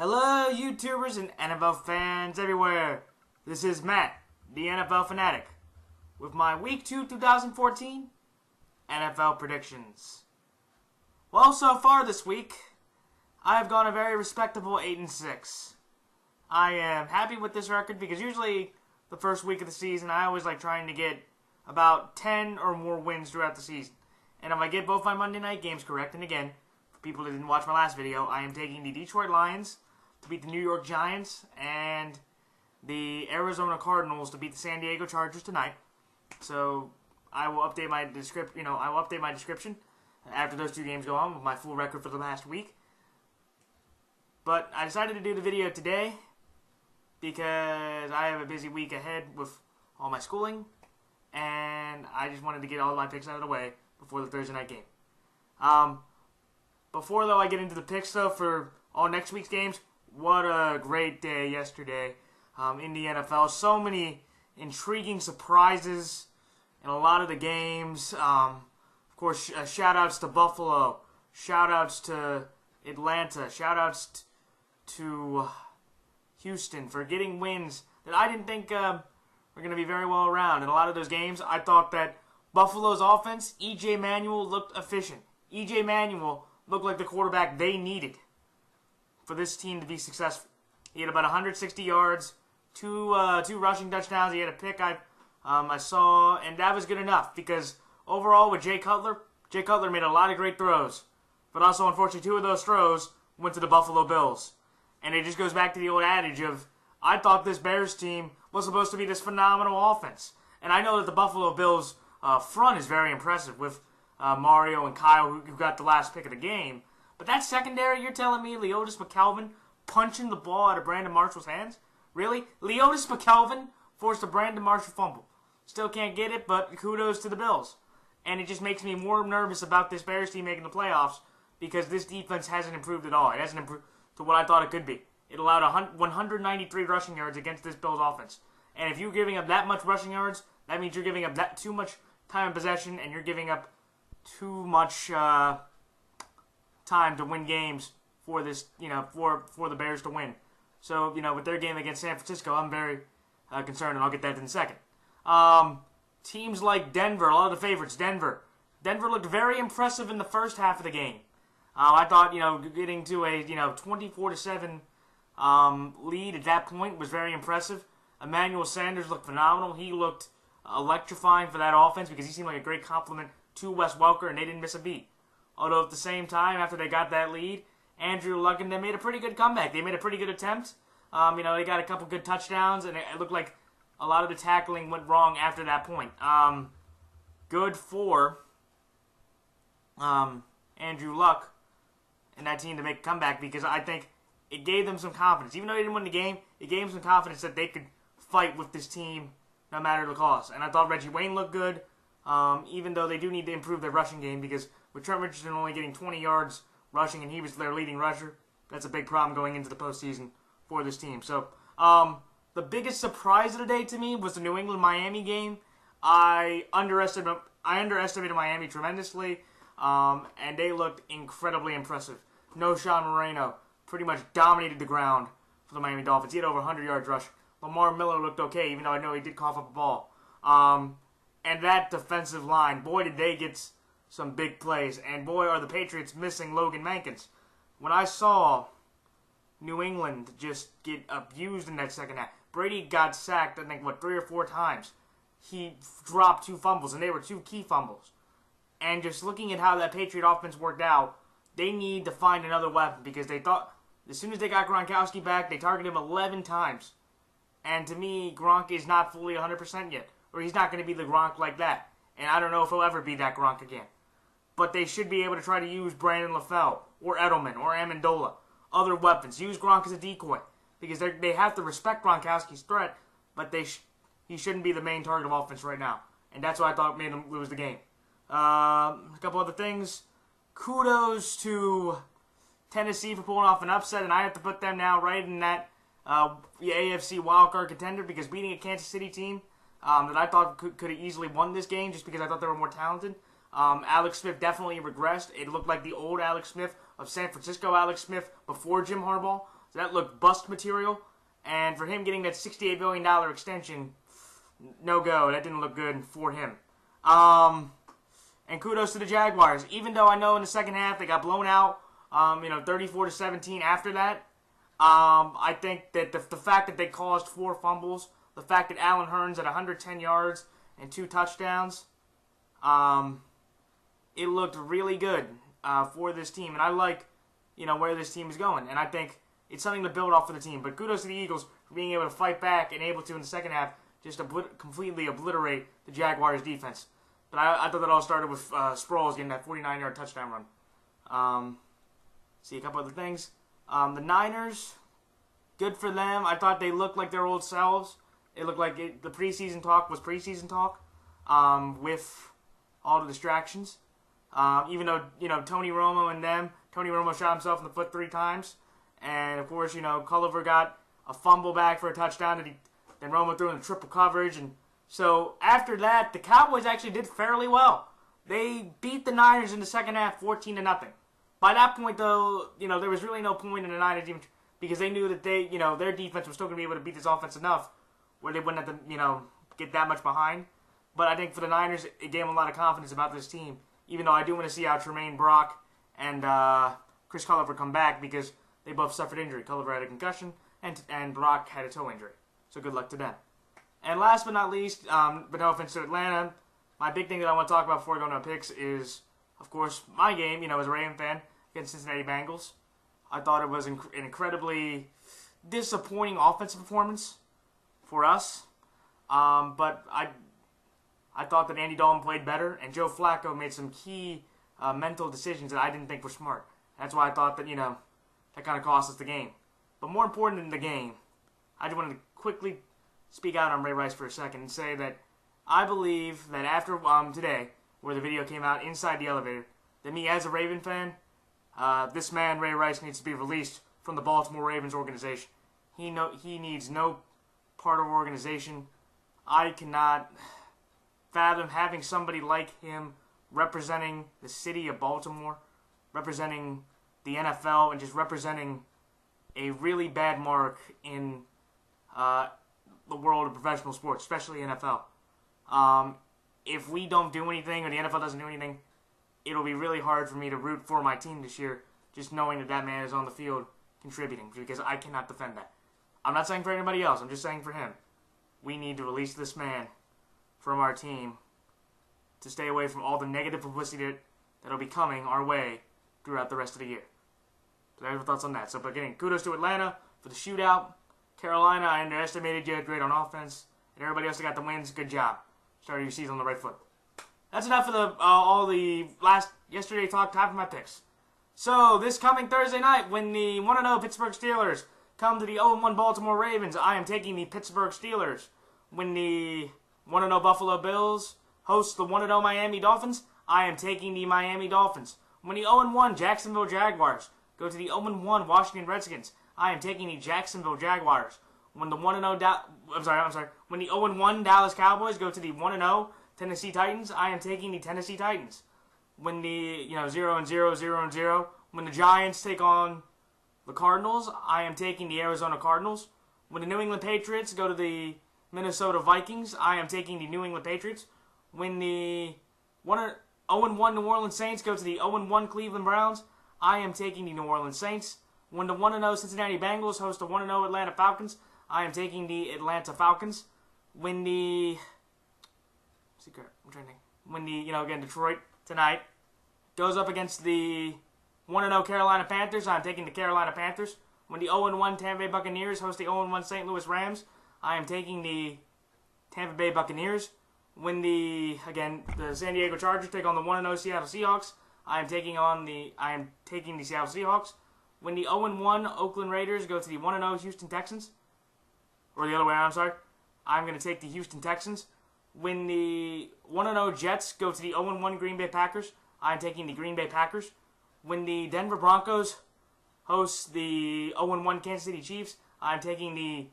Hello, YouTubers and NFL fans everywhere. This is Matt, the NFL Fanatic, with my Week 2 2014 NFL predictions. Well, so far this week, I have gone a very respectable 8-6. I am happy with this record because usually the first week of the season, I always like trying to get about 10 or more wins throughout the season. And if I get both my Monday night games correct, and again, for people that didn't watch my last video, I am taking the Detroit Lions to beat the New York Giants and the Arizona Cardinals to beat the San Diego Chargers tonight. So I will update my description after those two games go on with my full record for the last week. But I decided to do the video today because I have a busy week ahead with all my schooling, and I just wanted to get all my picks out of the way before the Thursday night game. Before though I get into the picks though for all next week's games, what a great day yesterday in the NFL. So many intriguing surprises in a lot of the games. Of course, shout-outs to Buffalo. Shout-outs to Atlanta. Shout-outs to Houston for getting wins that I didn't think were going to be very well around. In a lot of those games, I thought that Buffalo's offense, E.J. Manuel, looked efficient. E.J. Manuel looked like the quarterback they needed for this team to be successful. He had about 160 yards, two rushing touchdowns. He had a pick I saw, and that was good enough because overall with Jay Cutler made a lot of great throws, but also unfortunately two of those throws went to the Buffalo Bills. And it just goes back to the old adage of, I thought this Bears team was supposed to be this phenomenal offense. And I know that the Buffalo Bills front is very impressive with Mario and Kyle who got the last pick of the game. But that secondary, you're telling me Leotis McKelvin punching the ball out of Brandon Marshall's hands? Really? Leotis McKelvin forced a Brandon Marshall fumble. Still can't get it, but kudos to the Bills. And it just makes me more nervous about this Bears team making the playoffs because this defense hasn't improved at all. It hasn't improved to what I thought it could be. It allowed 193 rushing yards against this Bills offense. And if you're giving up that much rushing yards, that means you're giving up too much time in possession, and you're giving up too much time to win games for this, for the Bears to win. So, with their game against San Francisco, I'm very concerned, and I'll get that in a second. Teams like Denver, a lot of the favorites, Denver looked very impressive in the first half of the game. I thought, getting to a, 24-7 lead at that point was very impressive. Emmanuel Sanders looked phenomenal. He looked electrifying for that offense because he seemed like a great compliment to Wes Welker, and they didn't miss a beat. Although at the same time, after they got that lead, Andrew Luck and them made a pretty good comeback. They made a pretty good attempt. They got a couple good touchdowns, and it looked like a lot of the tackling went wrong after that point. Good for Andrew Luck and that team to make a comeback because I think it gave them some confidence. Even though they didn't win the game, it gave them some confidence that they could fight with this team no matter the cost. And I thought Reggie Wayne looked good, even though they do need to improve their rushing game because with Trent Richardson only getting 20 yards rushing and he was their leading rusher, that's a big problem going into the postseason for this team. So, the biggest surprise of the day to me was the New England-Miami game. I underestimated Miami tremendously, and they looked incredibly impressive. No Sean Moreno pretty much dominated the ground for the Miami Dolphins. He had over 100 yards rush. Lamar Miller looked okay, even though I know he did cough up a ball. And that defensive line, boy, did they get some big plays. And boy, are the Patriots missing Logan Mankins. When I saw New England just get abused in that second half, Brady got sacked, I think, 3 or 4 times. He dropped 2 fumbles, and they were 2 key fumbles. And just looking at how that Patriot offense worked out, they need to find another weapon because they thought as soon as they got Gronkowski back, they targeted him 11 times. And to me, Gronk is not fully 100% yet. Or he's not going to be the Gronk like that. And I don't know if he'll ever be that Gronk again. But they should be able to try to use Brandon LaFell or Edelman or Amendola. Other weapons. Use Gronk as a decoy. Because they have to respect Gronkowski's threat, but he shouldn't be the main target of offense right now. And that's what I thought made them lose the game. A couple other things. Kudos to Tennessee for pulling off an upset, and I have to put them now right in that AFC wildcard contender because beating a Kansas City team that I thought could have easily won this game just because I thought they were more talented. Alex Smith definitely regressed. It looked like the old Alex Smith of San Francisco Alex Smith before Jim Harbaugh. So that looked bust material. And for him getting that $68 million extension, no go. That didn't look good for him. And kudos to the Jaguars. Even though I know in the second half they got blown out, 34-17 after that, I think that the fact that they caused 4 fumbles, the fact that Allen Hurns had 110 yards and 2 touchdowns, it looked really good for this team. And I like, where this team is going. And I think it's something to build off for the team. But kudos to the Eagles for being able to fight back and able to, in the second half, just completely obliterate the Jaguars' defense. But I thought that all started with Sproles getting that 49-yard touchdown run. See a couple other things. The Niners, good for them. I thought they looked like their old selves. It looked like the preseason talk was preseason talk with all the distractions. Even though, Tony Romo shot himself in the foot 3 times. And, of course, Culliver got a fumble back for a touchdown. Then Romo threw in the triple coverage. And so, after that, the Cowboys actually did fairly well. They beat the Niners in the second half 14-0. By that point, though, there was really no point in the Niners even because they knew that their defense was still going to be able to beat this offense enough where they wouldn't have to, get that much behind. But I think for the Niners, it gave them a lot of confidence about this team, even though I do want to see how Tremaine Brock and Chris Culliver come back because they both suffered injury. Culliver had a concussion, and Brock had a toe injury. So good luck to them. And last but not least, but no offense to Atlanta, my big thing that I want to talk about before we go into picks is, of course, my game, as a Raven fan, against Cincinnati Bengals. I thought it was an incredibly disappointing offensive performance for us. But I thought that Andy Dalton played better, and Joe Flacco made some key mental decisions that I didn't think were smart. That's why I thought that, that kind of cost us the game. But more important than the game, I just wanted to quickly speak out on Ray Rice for a second and say that I believe that after today, where the video came out inside the elevator, that me as a Raven fan, this man, Ray Rice, needs to be released from the Baltimore Ravens organization. He needs no part of our organization. I cannot fathom having somebody like him representing the city of Baltimore, representing the NFL, and just representing a really bad mark in the world of professional sports, especially NFL. If we don't do anything, or the NFL doesn't do anything, it'll be really hard for me to root for my team this year, just knowing that that man is on the field contributing, because I cannot defend that. I'm not saying for anybody else, I'm just saying for him. We need to release this man from our team to stay away from all the negative publicity that'll be coming our way throughout the rest of the year. So there's my thoughts on that. So, but again, kudos to Atlanta for the shootout. Carolina, I underestimated you. Great on offense. And everybody else that got the wins, good job. Started your season on the right foot. That's enough for the yesterday talk. Time for my picks. So, this coming Thursday night, when the 1-0 Pittsburgh Steelers come to the 0-1 Baltimore Ravens, I am taking the Pittsburgh Steelers. When the 1-0 Buffalo Bills host the 1-0 Miami Dolphins, I am taking the Miami Dolphins. When the 0-1 Jacksonville Jaguars go to the 0-1 Washington Redskins, I am taking the Jacksonville Jaguars. When the 1-0 when the 0-1 Dallas Cowboys go to the 1-0 Tennessee Titans, I am taking the Tennessee Titans. When the 0-0, 0-0, when the Giants take on the Cardinals, I am taking the Arizona Cardinals. When the New England Patriots go to the Minnesota Vikings, I am taking the New England Patriots. When the 0-1 New Orleans Saints go to the 0-1 Cleveland Browns, I am taking the New Orleans Saints. When the 1-0 Cincinnati Bengals host the 1-0 Atlanta Falcons, I am taking the Atlanta Falcons. When the again, Detroit tonight goes up against the 1-0 Carolina Panthers, I'm taking the Carolina Panthers. When the 0-1 Tampa Bay Buccaneers host the 0-1 St. Louis Rams, I am taking the Tampa Bay Buccaneers. When the San Diego Chargers take on the 1-0 Seattle Seahawks, I am taking the Seattle Seahawks. When the 0-1 Oakland Raiders go to the 1-0 Houston Texans, or the other way around, I'm going to take the Houston Texans. When the 1-0 Jets go to the 0-1 Green Bay Packers, I'm taking the Green Bay Packers. When the Denver Broncos host the 0-1 Kansas City Chiefs, I'm taking the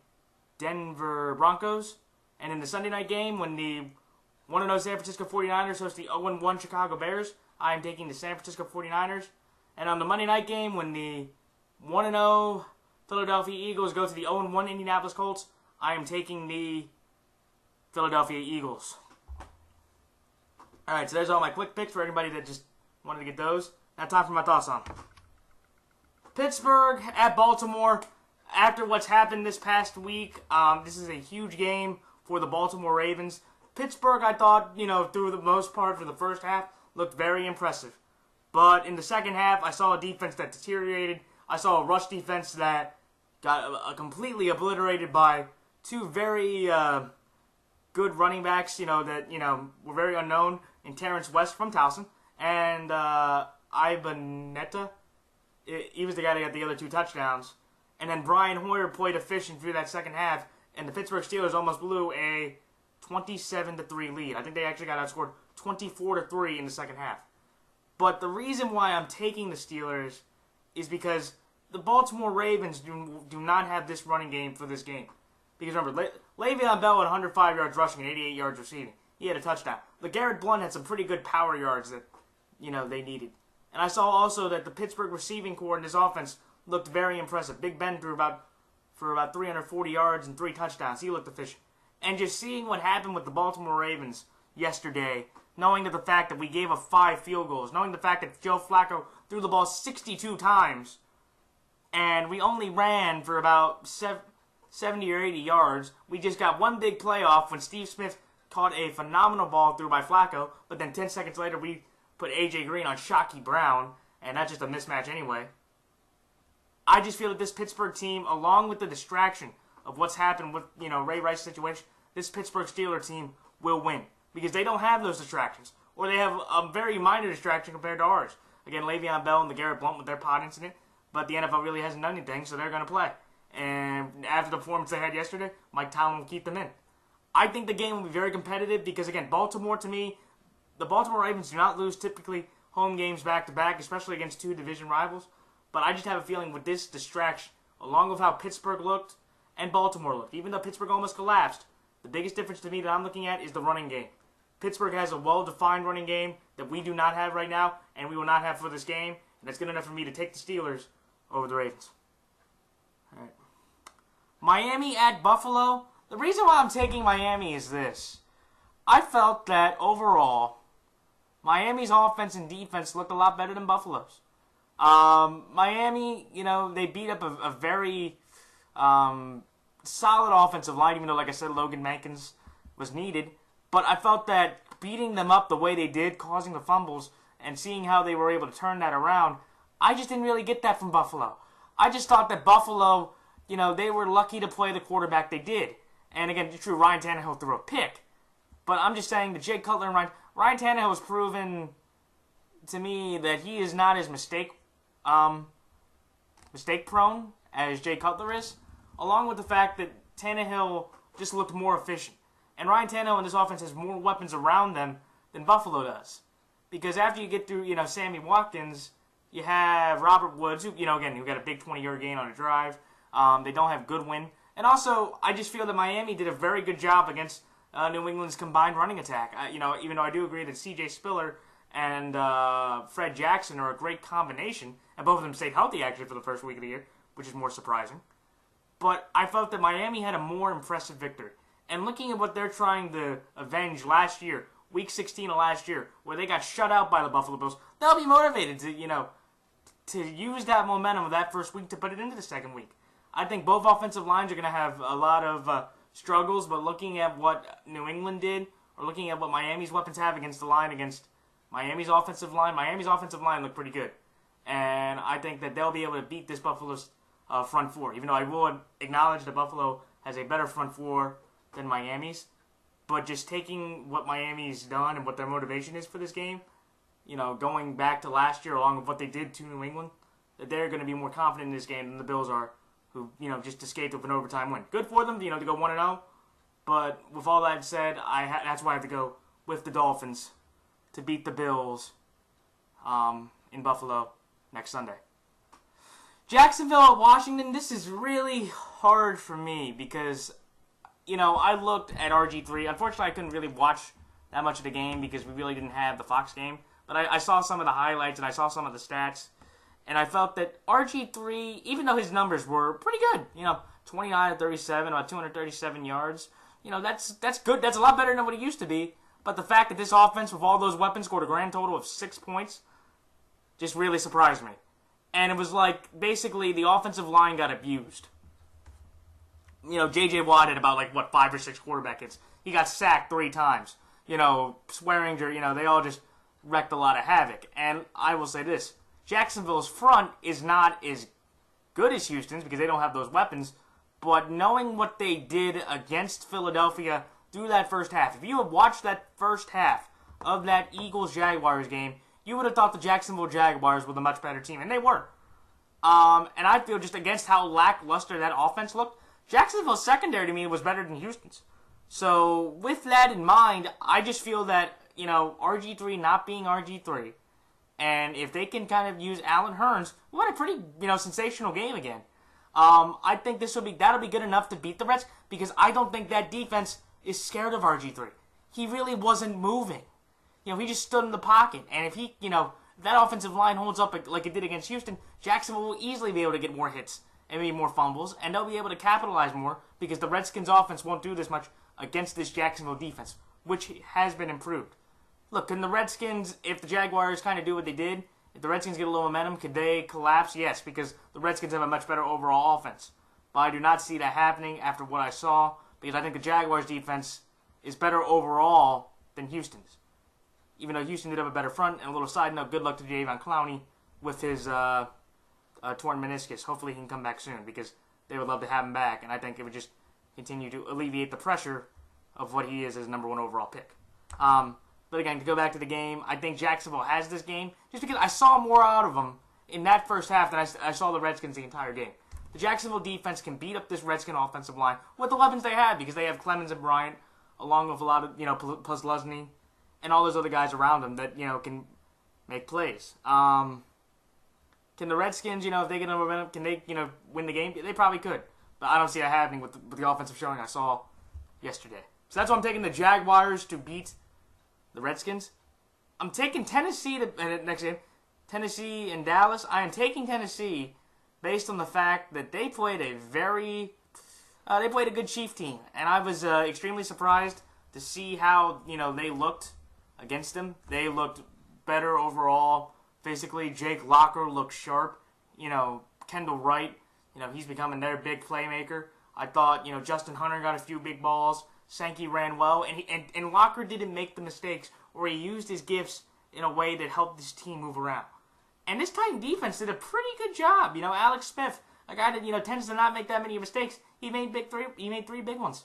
Denver Broncos. And in the Sunday night game, when the 1-0 San Francisco 49ers host the 0-1 Chicago Bears, I am taking the San Francisco 49ers. And on the Monday night game, when the 1-0 Philadelphia Eagles go to the 0-1 Indianapolis Colts. I am taking the Philadelphia Eagles. Alright, so there's all my quick picks for everybody that just wanted to get those. Now time for my thoughts on Pittsburgh at Baltimore. After what's happened this past week, this is a huge game for the Baltimore Ravens. Pittsburgh, I thought, through the most part for the first half, looked very impressive. But in the second half, I saw a defense that deteriorated. I saw a rush defense that got completely obliterated by two very good running backs, that, were very unknown in Terrence West from Towson and Ibaneta. He was the guy that got the other 2 touchdowns. And then Brian Hoyer played efficient through that second half, and the Pittsburgh Steelers almost blew a 27-3 lead. I think they actually got outscored 24-3 in the second half. But the reason why I'm taking the Steelers is because the Baltimore Ravens do not have this running game for this game. Because remember, Le'Veon Bell had 105 yards rushing and 88 yards receiving. He had a touchdown. LeGarrette Blount had some pretty good power yards that, they needed. And I saw also that the Pittsburgh receiving corps in this offense looked very impressive. Big Ben threw for about 340 yards and 3 touchdowns. He looked efficient. And just seeing what happened with the Baltimore Ravens yesterday, knowing that the fact that we gave up 5 field goals, knowing the fact that Joe Flacco threw the ball 62 times, and we only ran for about 70 or 80 yards, we just got one big playoff when Steve Smith caught a phenomenal ball through by Flacco, but then 10 seconds later we put A.J. Green on Shockey Brown, and that's just a mismatch anyway. I just feel that this Pittsburgh team, along with the distraction of what's happened with, Ray Rice's situation, this Pittsburgh Steelers team will win. Because they don't have those distractions. Or they have a very minor distraction compared to ours. Again, Le'Veon Bell and LeGarrette Blount with their pod incident. But the NFL really hasn't done anything, so they're going to play. And after the performance they had yesterday, Mike Tomlin will keep them in. I think the game will be very competitive because, again, Baltimore, to me, the Baltimore Ravens do not lose typically home games back-to-back, especially against 2 division rivals. But I just have a feeling with this distraction, along with how Pittsburgh looked and Baltimore looked, even though Pittsburgh almost collapsed, the biggest difference to me that I'm looking at is the running game. Pittsburgh has a well-defined running game that we do not have right now, and we will not have for this game. And that's good enough for me to take the Steelers over the Ravens. All right. Miami at Buffalo. The reason why I'm taking Miami is this. I felt that overall, Miami's offense and defense looked a lot better than Buffalo's. Miami, they beat up a very solid offensive line, even though, like I said, Logan Mankins was needed. But I felt that beating them up the way they did, causing the fumbles, and seeing how they were able to turn that around, I just didn't really get that from Buffalo. I just thought that Buffalo, they were lucky to play the quarterback they did. And again, it's true, Ryan Tannehill threw a pick. But I'm just saying that Jay Cutler and Ryan Tannehill has proven to me that he is not as mistake prone as Jay Cutler is, along with the fact that Tannehill just looked more efficient. And Ryan Tannehill in this offense has more weapons around them than Buffalo does. Because after you get through, Sammy Watkins, you have Robert Woods, who, again, who got a big 20-yard gain on a drive. They don't have Goodwin. And also, I just feel that Miami did a very good job against New England's combined running attack. Even though I do agree that C.J. Spiller and Fred Jackson are a great combination, and both of them stayed healthy, actually, for the first week of the year, which is more surprising. But I felt that Miami had a more impressive victory. And looking at what they're trying to avenge last year, Week 16 of last year, where they got shut out by the Buffalo Bills, they'll be motivated to use that momentum of that first week to put it into the second week. I think both offensive lines are going to have a lot of struggles, but looking at what New England did, or looking at what Miami's weapons have against the line against Miami's offensive line looked pretty good. And I think that they'll be able to beat this Buffalo's front four, even though I will acknowledge that Buffalo has a better front four than Miami's. But just taking what Miami's done and what their motivation is for this game, going back to last year along with what they did to New England, that they're going to be more confident in this game than the Bills are, who, just escaped with an overtime win. Good for them, to go 1-0. But with all that said, that's why I have to go with the Dolphins to beat the Bills in Buffalo next Sunday. Jacksonville at Washington, this is really hard for me because, I looked at RG3. Unfortunately, I couldn't really watch that much of the game because we really didn't have the Fox game. But I saw some of the highlights and I saw some of the stats. And I felt that RG3, even though his numbers were pretty good, 29 to 37, about 237 yards, that's good. That's a lot better than what it used to be. But the fact that this offense, with all those weapons, scored a grand total of 6 points, just really surprised me. And it was like, basically, the offensive line got abused. J.J. Watt had about, 5 or 6 quarterback hits. He got sacked 3 times. Swearinger, they all just wrecked a lot of havoc. And I will say this, Jacksonville's front is not as good as Houston's because they don't have those weapons. But knowing what they did against Philadelphia through that first half, if you had watched that first half of that Eagles-Jaguars game, you would have thought the Jacksonville Jaguars were the much better team, and they were. And I feel just against how lackluster that offense looked, Jacksonville's secondary to me was better than Houston's. So with that in mind, I just feel that, RG3 not being RG3, and if they can kind of use Allen Hurns, who had a pretty, sensational game again, I think that'll be good enough to beat the Reds, because I don't think that defense is scared of RG3. He really wasn't moving. He just stood in the pocket, and if he, that offensive line holds up like it did against Houston, Jacksonville will easily be able to get more hits and maybe more fumbles, and they'll be able to capitalize more because the Redskins offense won't do this much against this Jacksonville defense, which has been improved. Look, can the Redskins, if the Jaguars kind of do what they did, if the Redskins get a little momentum, could they collapse? Yes, because the Redskins have a much better overall offense. But I do not see that happening after what I saw, because I think the Jaguars defense is better overall than Houston's. Even though Houston did have a better front. And a little side note, good luck to Jadeveon Clowney with his torn meniscus. Hopefully he can come back soon, because they would love to have him back, and I think it would just continue to alleviate the pressure of what he is as number 1 overall pick. But again, to go back to the game, I think Jacksonville has this game just because I saw more out of them in that first half than I saw the Redskins the entire game. The Jacksonville defense can beat up this Redskin offensive line with the weapons they have, because they have Clemens and Bryant, along with a lot of, plus Lesney, and all those other guys around them that, can make plays. Can the Redskins, if they get a momentum, can they, win the game? They probably could. But I don't see that happening with the offensive showing I saw yesterday. So that's why I'm taking the Jaguars to beat the Redskins. I'm taking Tennessee next game. Tennessee and Dallas. I am taking Tennessee based on the fact that they played a good Chief team. And I was extremely surprised to see how, they looked against them. They looked better overall. Basically, Jake Locker looked sharp. Kendall Wright, he's becoming their big playmaker. I thought, Justin Hunter got a few big balls. Sankey ran well. And Locker didn't make the mistakes, or he used his gifts in a way that helped this team move around. And this Titan defense did a pretty good job. Alex Smith, a guy that, tends to not make that many mistakes, he made 3 big ones.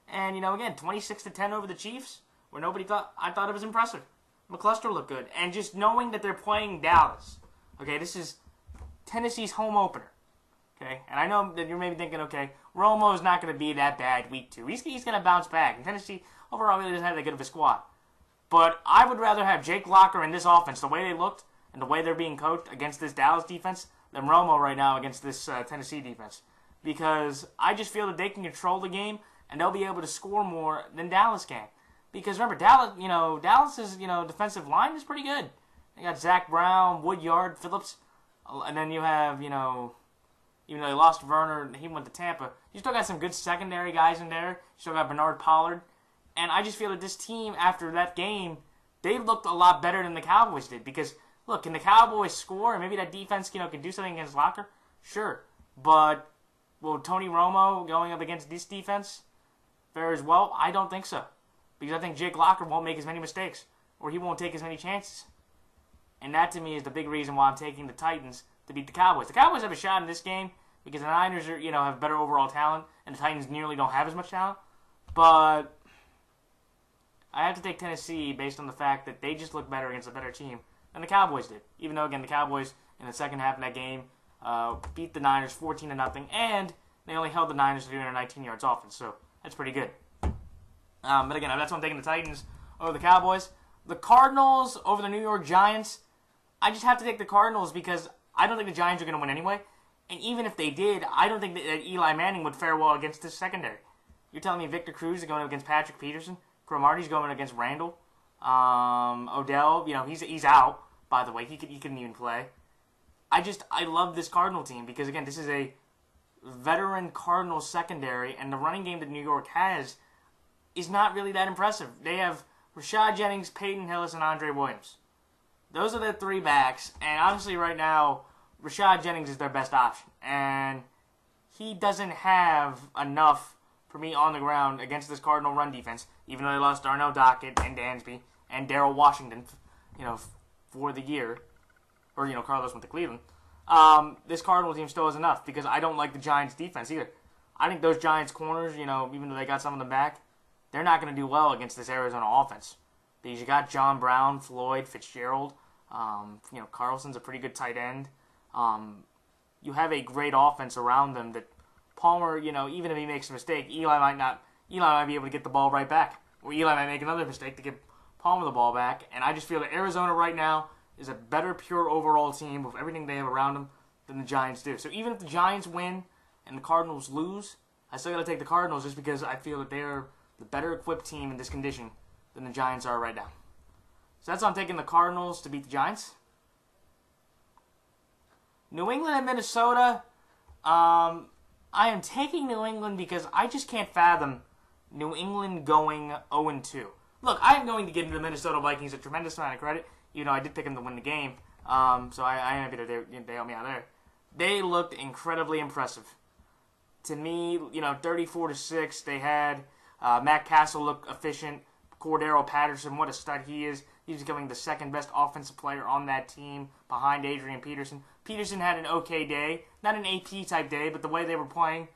And, again, 26-10 over the Chiefs, where I thought it was impressive. McCluster looked good. And just knowing that they're playing Dallas, okay, this is Tennessee's home opener, okay? And I know that you're maybe thinking, okay, Romo is not going to be that bad week 2. He's going to bounce back. And Tennessee overall really doesn't have that good of a squad. But I would rather have Jake Locker in this offense, the way they looked and the way they're being coached against this Dallas defense, than Romo right now against this Tennessee defense. Because I just feel that they can control the game and they'll be able to score more than Dallas can. Because remember, Dallas's defensive line is pretty good. They got Zach Brown, Woodyard, Phillips, and then you have even though they lost Werner, he went to Tampa. You still got some good secondary guys in there. You still got Bernard Pollard, and I just feel that this team after that game, they looked a lot better than the Cowboys did. Because look, can the Cowboys score and maybe that defense can do something against Locker? Sure, but will Tony Romo going up against this defense fare as well? I don't think so. Because I think Jake Locker won't make as many mistakes, or he won't take as many chances. And that, to me, is the big reason why I'm taking the Titans to beat the Cowboys. The Cowboys have a shot in this game because the Niners are, have better overall talent, and the Titans nearly don't have as much talent. But I have to take Tennessee based on the fact that they just look better against a better team than the Cowboys did. Even though, again, the Cowboys in the second half of that game beat the Niners 14-0, and they only held the Niners to 319 yards offense. So that's pretty good. But again, that's why I'm taking the Titans over the Cowboys. The Cardinals over the New York Giants. I just have to take the Cardinals because I don't think the Giants are going to win anyway. And even if they did, I don't think that Eli Manning would fare well against this secondary. You're telling me Victor Cruz is going against Patrick Peterson? Cromartie's going against Randall? Odell, he's out, by the way. He couldn't even play. I love this Cardinal team because, again, this is a veteran Cardinal secondary, and the running game that New York has is not really that impressive. They have Rashad Jennings, Peyton Hillis, and Andre Williams. Those are their three backs, and honestly right now, Rashad Jennings is their best option, and he doesn't have enough for me on the ground against this Cardinal run defense, even though they lost Darnell Dockett and Dansby and Darrell Washington, for the year, or, Carlos went to Cleveland. This Cardinal team still is enough because I don't like the Giants' defense either. I think those Giants corners, even though they got some of them back, they're not going to do well against this Arizona offense. Because you got John Brown, Floyd, Fitzgerald, Carlson's a pretty good tight end. You have a great offense around them that Palmer, even if he makes a mistake, Eli might be able to get the ball right back. Or Eli might make another mistake to give Palmer the ball back. And I just feel that Arizona right now is a better pure overall team with everything they have around them than the Giants do. So even if the Giants win and the Cardinals lose, I still got to take the Cardinals just because I feel that they're the better equipped team in this condition than the Giants are right now. So that's why I'm taking the Cardinals to beat the Giants. New England and Minnesota, I am taking New England because I just can't fathom New England going 0-2. Look, I am going to give the Minnesota Vikings a tremendous amount of credit. I did pick them to win the game, so I am happy that they helped me out there. They looked incredibly impressive. To me, 34-6, they had Matt Castle look efficient. Cordero Patterson, what a stud he is. He's becoming the second best offensive player on that team behind Adrian Peterson. Peterson had an okay day. Not an AP type day, but the way they were playing,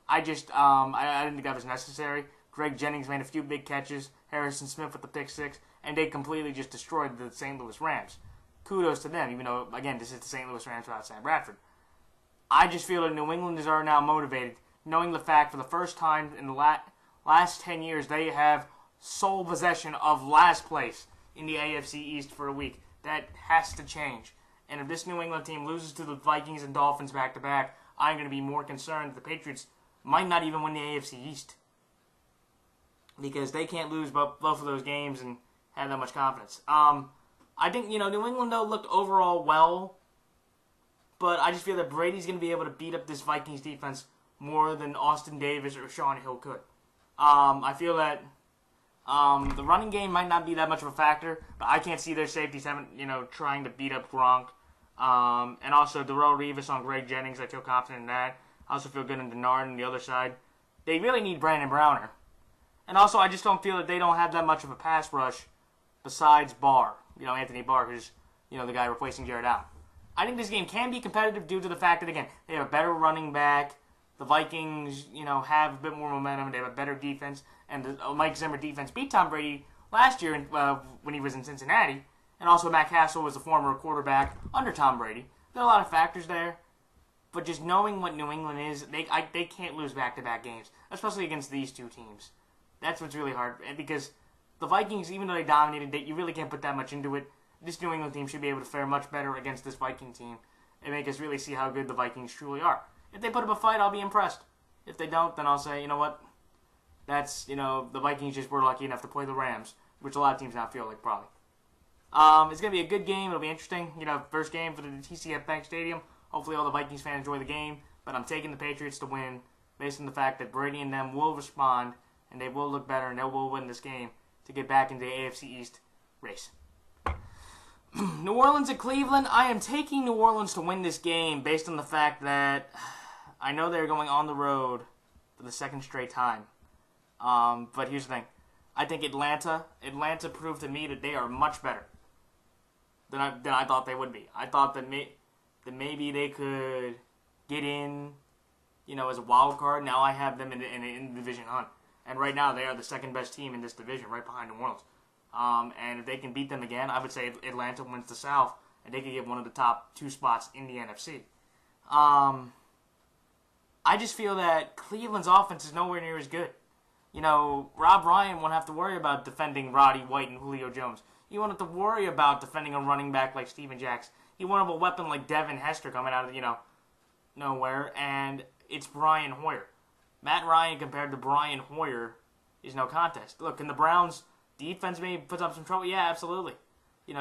I didn't think that was necessary. Greg Jennings made a few big catches. Harrison Smith with the pick six. And they completely just destroyed the St. Louis Rams. Kudos to them, even though, again, this is the St. Louis Rams without Sam Bradford. I just feel that New Englanders are now motivated, knowing the fact for the first time in the last 10 years they have sole possession of last place in the AFC East for a week. That has to change. And if this New England team loses to the Vikings and Dolphins back-to-back, I'm going to be more concerned that the Patriots might not even win the AFC East. Because they can't lose both of those games and have that much confidence. I think, New England, though, looked overall well. But I just feel that Brady's going to be able to beat up this Vikings defense more than Austin Davis or Sean Hill could. I feel that the running game might not be that much of a factor, but I can't see their safeties trying to beat up Gronk. And also Darrelle Revis on Greg Jennings. I feel confident in that. I also feel good in Denard on the other side. They really need Brandon Browner. And also, I just don't feel that they don't have that much of a pass rush besides Barr. Anthony Barr, who's, the guy replacing Jared Allen. I think this game can be competitive due to the fact that, again, they have a better running back. The Vikings, have a bit more momentum. They have a better defense. And the Mike Zimmer defense beat Tom Brady last year when he was in Cincinnati. And also, Matt Castle was a former quarterback under Tom Brady. There are a lot of factors there. But just knowing what New England is, they can't lose back-to-back games, especially against these two teams. That's what's really hard. And because the Vikings, even though they dominated, you really can't put that much into it. This New England team should be able to fare much better against this Viking team and make us really see how good the Vikings truly are. If they put up a fight, I'll be impressed. If they don't, then I'll say, you know what? That's, the Vikings just were lucky enough to play the Rams, which a lot of teams now feel like probably. It's going to be a good game. It'll be interesting. First game for the TCF Bank Stadium. Hopefully all the Vikings fans enjoy the game. But I'm taking the Patriots to win based on the fact that Brady and them will respond and they will look better and they will win this game to get back into the AFC East race. New Orleans at Cleveland. I am taking New Orleans to win this game based on the fact that I know they're going on the road for the second straight time. But here's the thing. I think Atlanta proved to me that they are much better than I thought they would be. I thought that maybe they could get in, as a wild card. Now I have them in the division hunt. And right now they are the second best team in this division, right behind New Orleans. And if they can beat them again, I would say Atlanta wins the South, and they could get one of the top two spots in the NFC. I just feel that Cleveland's offense is nowhere near as good. Rob Ryan won't have to worry about defending Roddy White and Julio Jones. He won't have to worry about defending a running back like Steven Jackson. He won't have a weapon like Devin Hester coming out of, nowhere, and it's Brian Hoyer. Matt Ryan compared to Brian Hoyer is no contest. Look, can the Browns' defense maybe put up some trouble? Yeah, absolutely.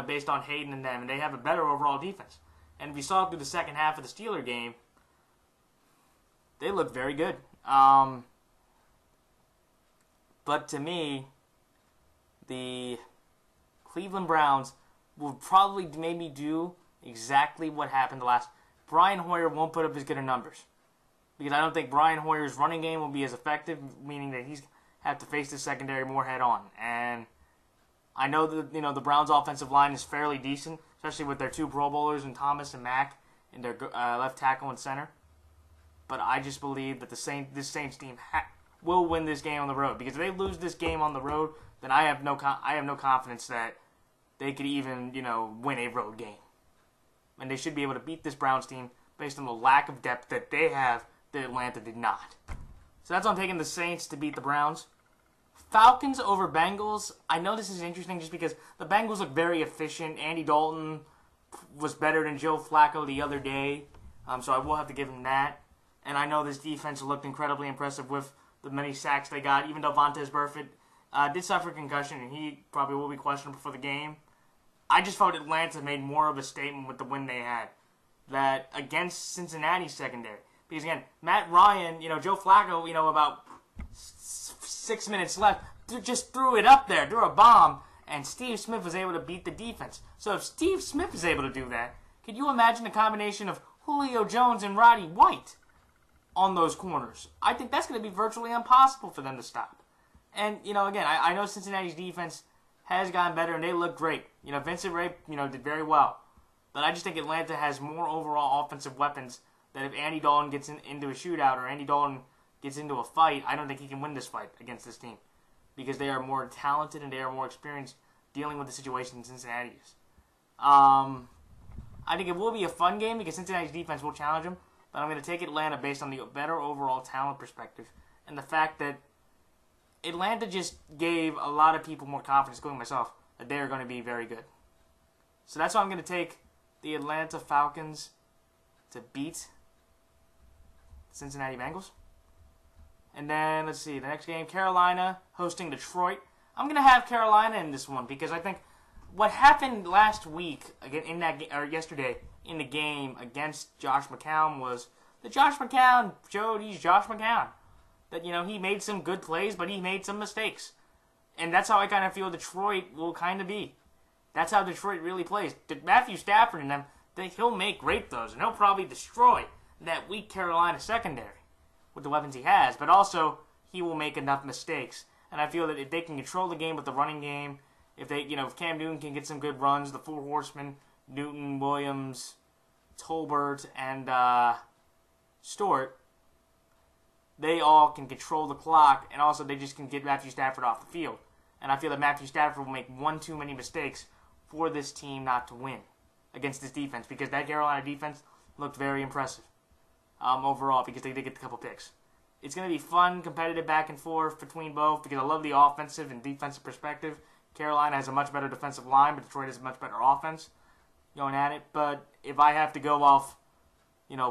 Based on Hayden and them, and they have a better overall defense. And if you saw through the second half of the Steeler game, they looked very good. But to me, the Cleveland Browns will probably maybe do exactly what happened the last. Brian Hoyer won't put up as good of numbers because I don't think Brian Hoyer's running game will be as effective, meaning that he's have to face the secondary more head on. And I know that the Browns' offensive line is fairly decent, especially with their two Pro Bowlers in Thomas and Mack and their left tackle and center. But I just believe that this Saints team will win this game on the road, because if they lose this game on the road, then I have no confidence that they could even win a road game. And they should be able to beat this Browns team based on the lack of depth that they have that Atlanta did not. So that's why I'm taking the Saints to beat the Browns. Falcons over Bengals. I know this is interesting just because the Bengals look very efficient. Andy Dalton was better than Joe Flacco the other day, so I will have to give him that. And I know this defense looked incredibly impressive with the many sacks they got, even though Vontaze Burfict did suffer a concussion, and he probably will be questionable for the game. I just felt Atlanta made more of a statement with the win they had that against Cincinnati's secondary. Because again, Matt Ryan, Joe Flacco, about 6 minutes left, just threw it up there, threw a bomb, and Steve Smith was able to beat the defense. So if Steve Smith is able to do that, could you imagine a combination of Julio Jones and Roddy White on those corners? I think that's going to be virtually impossible for them to stop. And, again, I know Cincinnati's defense has gotten better, and they look great. Vincent Ray, did very well. But I just think Atlanta has more overall offensive weapons that if Andy Dalton gets into a shootout or Andy Dalton gets into a fight, I don't think he can win this fight against this team, because they are more talented and they are more experienced dealing with the situation than Cincinnati is. I think it will be a fun game because Cincinnati's defense will challenge them, but I'm going to take Atlanta based on the better overall talent perspective and the fact that Atlanta just gave a lot of people more confidence, including myself, that they are going to be very good. So that's why I'm going to take the Atlanta Falcons to beat Cincinnati Bengals. And then, let's see, the next game, Carolina hosting Detroit. I'm going to have Carolina in this one because I think what happened last week, again yesterday, in the game against Josh McCown was that Josh McCown showed he's Josh McCown. That, he made some good plays, but he made some mistakes. And that's how I kind of feel Detroit will kind of be. That's how Detroit really plays. Matthew Stafford and them, he'll make great throws, and he'll probably destroy that weak Carolina secondary with the weapons he has. But also, he will make enough mistakes. And I feel that if they can control the game with the running game, if Cam Newton can get some good runs, the four horsemen, Newton, Williams, Tolbert, and Stewart, they all can control the clock, and also they just can get Matthew Stafford off the field. And I feel that Matthew Stafford will make one too many mistakes for this team not to win against this defense, because that Carolina defense looked very impressive overall, because they did get a couple picks. It's going to be fun, competitive back and forth between both, because I love the offensive and defensive perspective. Carolina has a much better defensive line, but Detroit has a much better offense going at it. But if I have to go off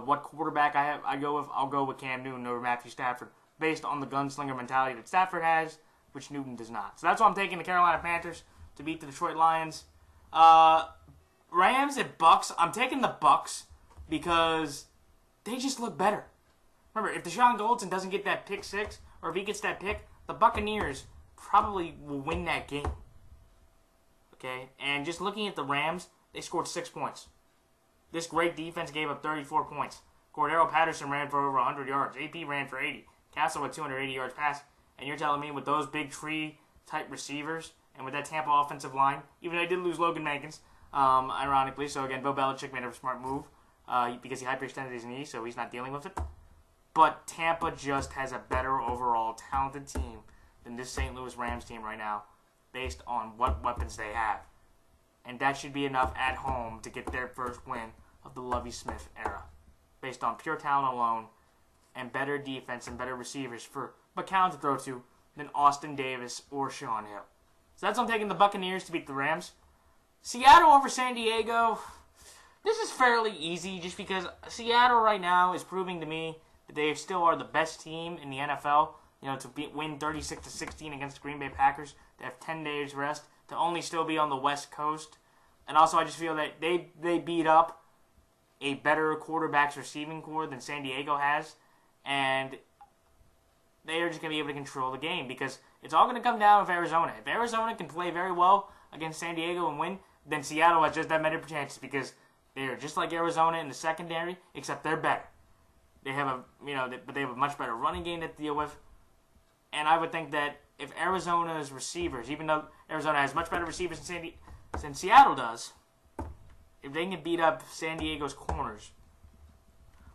what quarterback I'll go with Cam Newton over Matthew Stafford, based on the gunslinger mentality that Stafford has, which Newton does not. So that's why I'm taking the Carolina Panthers to beat the Detroit Lions. Rams and Bucks. I'm taking the Bucks because they just look better. Remember, if Deshaun Goldson doesn't get that pick six, or if he gets that pick, the Buccaneers probably will win that game. Okay? And just looking at the Rams, they scored 6 points. This great defense gave up 34 points. Cordero Patterson ran for over 100 yards. AP ran for 80. Castle with 280 yards passing. And you're telling me with those big tree-type receivers and with that Tampa offensive line, even though they did lose Logan Mankins, ironically. So, again, Bill Belichick made a smart move because he hyperextended his knee, so he's not dealing with it. But Tampa just has a better overall talented team than this St. Louis Rams team right now, based on what weapons they have. And that should be enough at home to get their first win of the Lovie Smith era, based on pure talent alone and better defense and better receivers for McCown to throw to than Austin Davis or Sean Hill. So that's why I'm taking the Buccaneers to beat the Rams. Seattle over San Diego. This is fairly easy just because Seattle right now is proving to me that they still are the best team in the NFL. To win 36-16 against the Green Bay Packers. They have 10 days rest to only still be on the West Coast. And also I just feel that they beat up a better quarterback's receiving core than San Diego has, and they are just going to be able to control the game because it's all going to come down with Arizona. If Arizona can play very well against San Diego and win, then Seattle has just that many chances because they are just like Arizona in the secondary, except they're better. They have but they have a much better running game to deal with, and I would think that if Arizona's receivers, even though Arizona has much better receivers than Seattle does, if they can beat up San Diego's corners,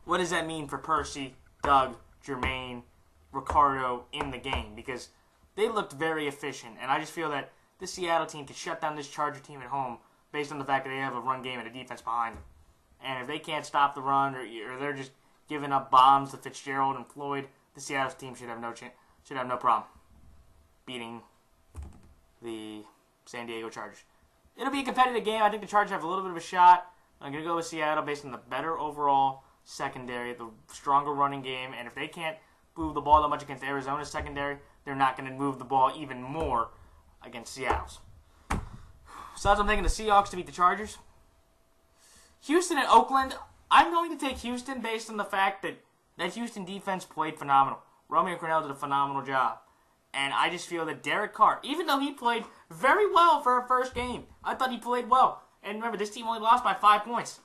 what does that mean for Percy, Doug, Jermaine, Ricardo in the game? Because they looked very efficient, and I just feel that this Seattle team could shut down this Charger team at home based on the fact that they have a run game and a defense behind them. And if they can't stop the run, or they're just giving up bombs to Fitzgerald and Floyd, the Seattle team should have no problem beating the San Diego Chargers. It'll be a competitive game. I think the Chargers have a little bit of a shot. I'm going to go with Seattle based on the better overall secondary, the stronger running game, and if they can't move the ball that much against Arizona's secondary, they're not going to move the ball even more against Seattle's. So that's what I'm thinking, the Seahawks to beat the Chargers. Houston and Oakland, I'm going to take Houston based on the fact that that Houston defense played phenomenal. Romeo Crennel did a phenomenal job. And I just feel that Derek Carr, even though he played very well for a first game, I thought he played well. And remember, this team only lost by 5 points.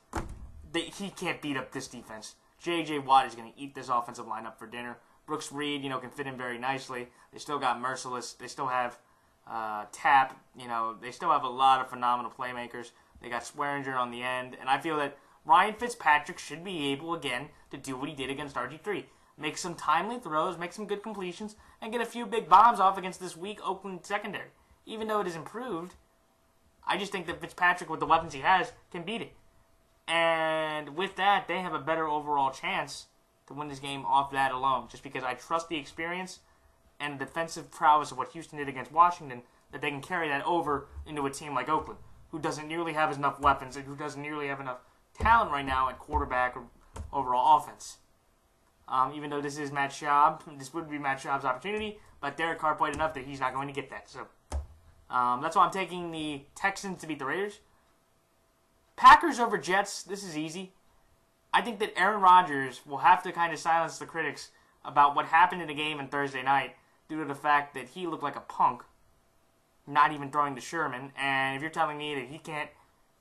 He can't beat up this defense. J.J. Watt is going to eat this offensive lineup for dinner. Brooks Reed, can fit in very nicely. They still got Merciless. They still have Tap. They still have a lot of phenomenal playmakers. They got Swearinger on the end. And I feel that Ryan Fitzpatrick should be able, again, to do what he did against RG3. Make some timely throws, make some good completions, and get a few big bombs off against this weak Oakland secondary. Even though it is improved, I just think that Fitzpatrick, with the weapons he has, can beat it. And with that, they have a better overall chance to win this game off that alone, just because I trust the experience and the defensive prowess of what Houston did against Washington, that they can carry that over into a team like Oakland, who doesn't nearly have enough weapons and who doesn't nearly have enough talent right now at quarterback or overall offense. Even though this is Matt Schaub, this would be Matt Schaub's opportunity, but Derek Carr played enough that he's not going to get that. So that's why I'm taking the Texans to beat the Raiders. Packers over Jets, this is easy. I think that Aaron Rodgers will have to kind of silence the critics about what happened in the game on Thursday night due to the fact that he looked like a punk, not even throwing to Sherman. And if you're telling me that he can't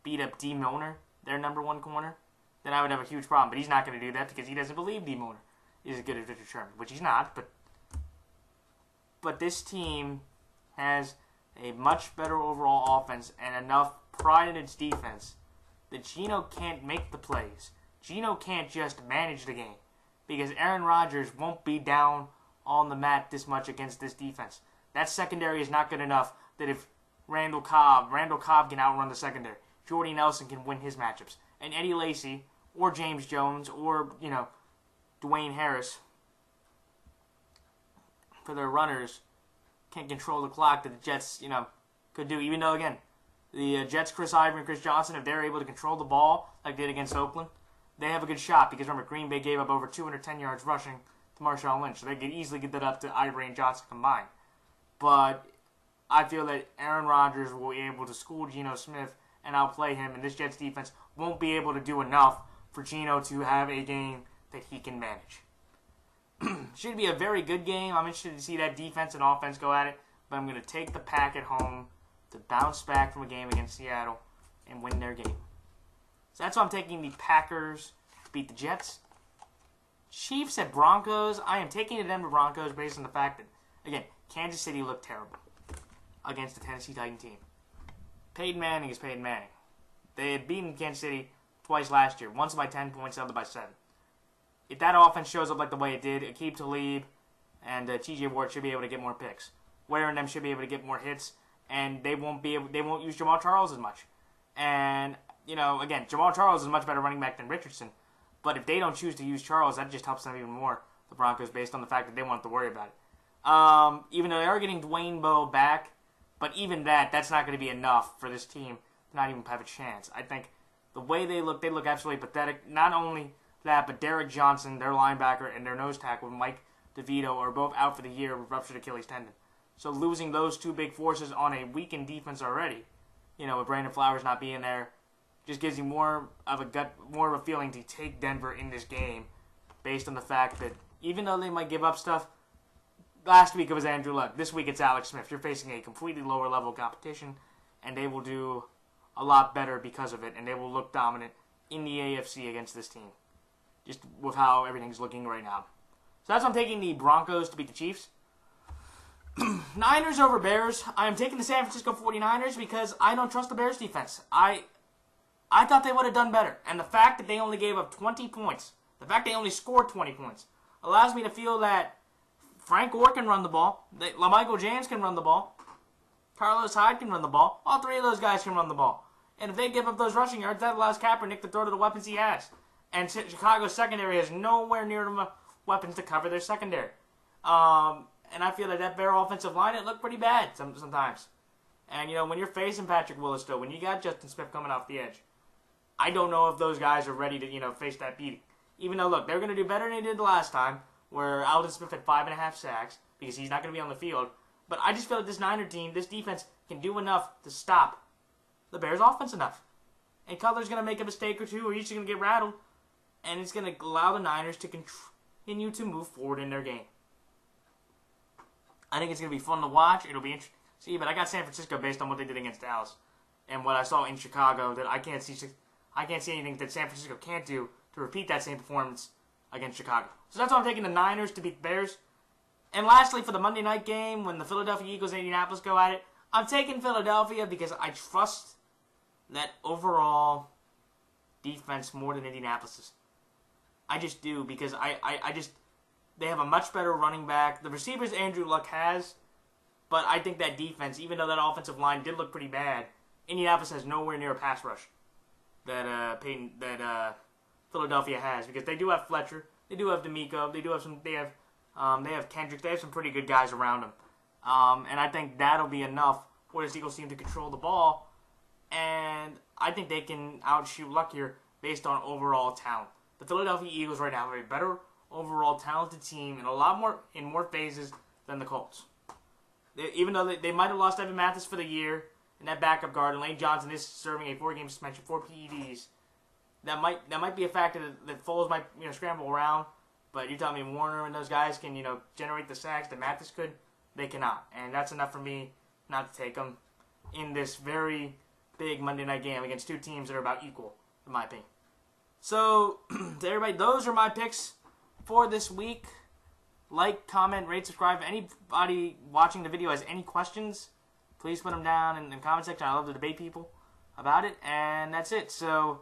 beat up D. Milner, their number one corner, then I would have a huge problem. But he's not going to do that because he doesn't believe D. Milner is as good as Richard Sherman, which he's not. But this team has a much better overall offense and enough pride in its defense that Geno can't make the plays. Geno can't just manage the game because Aaron Rodgers won't be down on the mat this much against this defense. That secondary is not good enough that if Randall Cobb can outrun the secondary. Jordy Nelson can win his matchups. And Eddie Lacy or James Jones or, Dwayne Harris for their runners can't control the clock that the Jets, could do. Even though, again, the Jets, Chris Ivory and Chris Johnson, if they're able to control the ball like they did against Oakland, they have a good shot because, remember, Green Bay gave up over 210 yards rushing to Marshawn Lynch, so they could easily get that up to Ivory and Johnson combined. But I feel that Aaron Rodgers will be able to school Geno Smith and outplay him, and this Jets defense won't be able to do enough for Geno to have a game that he can manage. Should be a very good game. I'm interested to see that defense and offense go at it, but I'm going to take the Pack at home to bounce back from a game against Seattle and win their game. So that's why I'm taking the Packers to beat the Jets. Chiefs at Broncos. I am taking the Denver Broncos based on the fact that, again, Kansas City looked terrible against the Tennessee Titan team. Peyton Manning is Peyton Manning. They had beaten Kansas City twice last year, once by 10 points, the other by 7. If that offense shows up like the way it did, Aqib Talib and T.J. Ward should be able to get more picks. Ware and them should be able to get more hits, and they won't use Jamal Charles as much. And, again, Jamal Charles is a much better running back than Richardson, but if they don't choose to use Charles, that just helps them even more, the Broncos, based on the fact that they won't have to worry about it. Even though they are getting Dwayne Bowe back, but even that's not going to be enough for this team to not even have a chance. I think the way they look absolutely pathetic. Not only that, but Derek Johnson, their linebacker, and their nose tackle, Mike DeVito, are both out for the year with ruptured Achilles tendon. So losing those two big forces on a weakened defense already, with Brandon Flowers not being there, just gives you more of a feeling to take Denver in this game, based on the fact that even though they might give up stuff, last week it was Andrew Luck. This week it's Alex Smith. You're facing a completely lower level competition, and they will do a lot better because of it, and they will look dominant in the AFC against this team, just with how everything's looking right now. So that's why I'm taking the Broncos to beat the Chiefs. Niners over Bears. I am taking the San Francisco 49ers because I don't trust the Bears defense. I thought they would have done better. And the fact that they only gave up 20 points, the fact they only scored 20 points, allows me to feel that Frank Gore can run the ball, that LaMichael James can run the ball, Carlos Hyde can run the ball. All three of those guys can run the ball. And if they give up those rushing yards, that allows Kaepernick to throw to the weapons he has. And Chicago's secondary has nowhere near the weapons to cover their secondary. And I feel that Bear offensive line, it looked pretty bad sometimes. And, when you're facing Patrick Willis, though, when you got Justin Smith coming off the edge, I don't know if those guys are ready to, face that beating. Even though, look, they're going to do better than they did the last time, where Aldon Smith had 5.5 sacks, because he's not going to be on the field. But I just feel like this Niner team, this defense, can do enough to stop the Bears' offense enough. And Cutler's going to make a mistake or two, or he's just going to get rattled. And it's going to allow the Niners to continue to move forward in their game. I think it's going to be fun to watch. It'll be interesting to see, but I got San Francisco based on what they did against Dallas and what I saw in Chicago. That I can't see anything that San Francisco can't do to repeat that same performance against Chicago. So that's why I'm taking the Niners to beat the Bears. And lastly, for the Monday night game, when the Philadelphia Eagles and Indianapolis go at it, I'm taking Philadelphia because I trust that overall defense more than Indianapolis's. I just do, because they have a much better running back. The receivers Andrew Luck has, but I think that defense, even though that offensive line did look pretty bad, Indianapolis has nowhere near a pass rush that Philadelphia has, because they do have Fletcher, they do have D'Amico, they have Kendricks, they have some pretty good guys around them, and I think that'll be enough for this Eagles team to control the ball, and I think they can outshoot Luck here based on overall talent. The Philadelphia Eagles right now have a better overall talented team in more phases than the Colts. Even though they might have lost Evan Mathis for the year, and that backup guard, and Lane Johnson is serving a 4-game suspension, 4 PEDs. That might be a factor that Foles might scramble around. But you tell me Warner and those guys can generate the sacks that Mathis could. They cannot, and that's enough for me not to take them in this very big Monday night game against two teams that are about equal, in my opinion. So to everybody, those are my picks for this week. Like, comment, rate, subscribe. If anybody watching the video has any questions, please put them down in the comment section. I love to debate people about it. And that's it. So,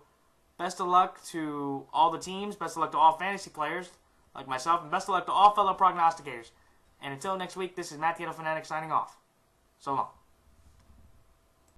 best of luck to all the teams. Best of luck to all fantasy players like myself. And best of luck to all fellow prognosticators. And until next week, this is Matt the NFL Fanatic signing off. So long.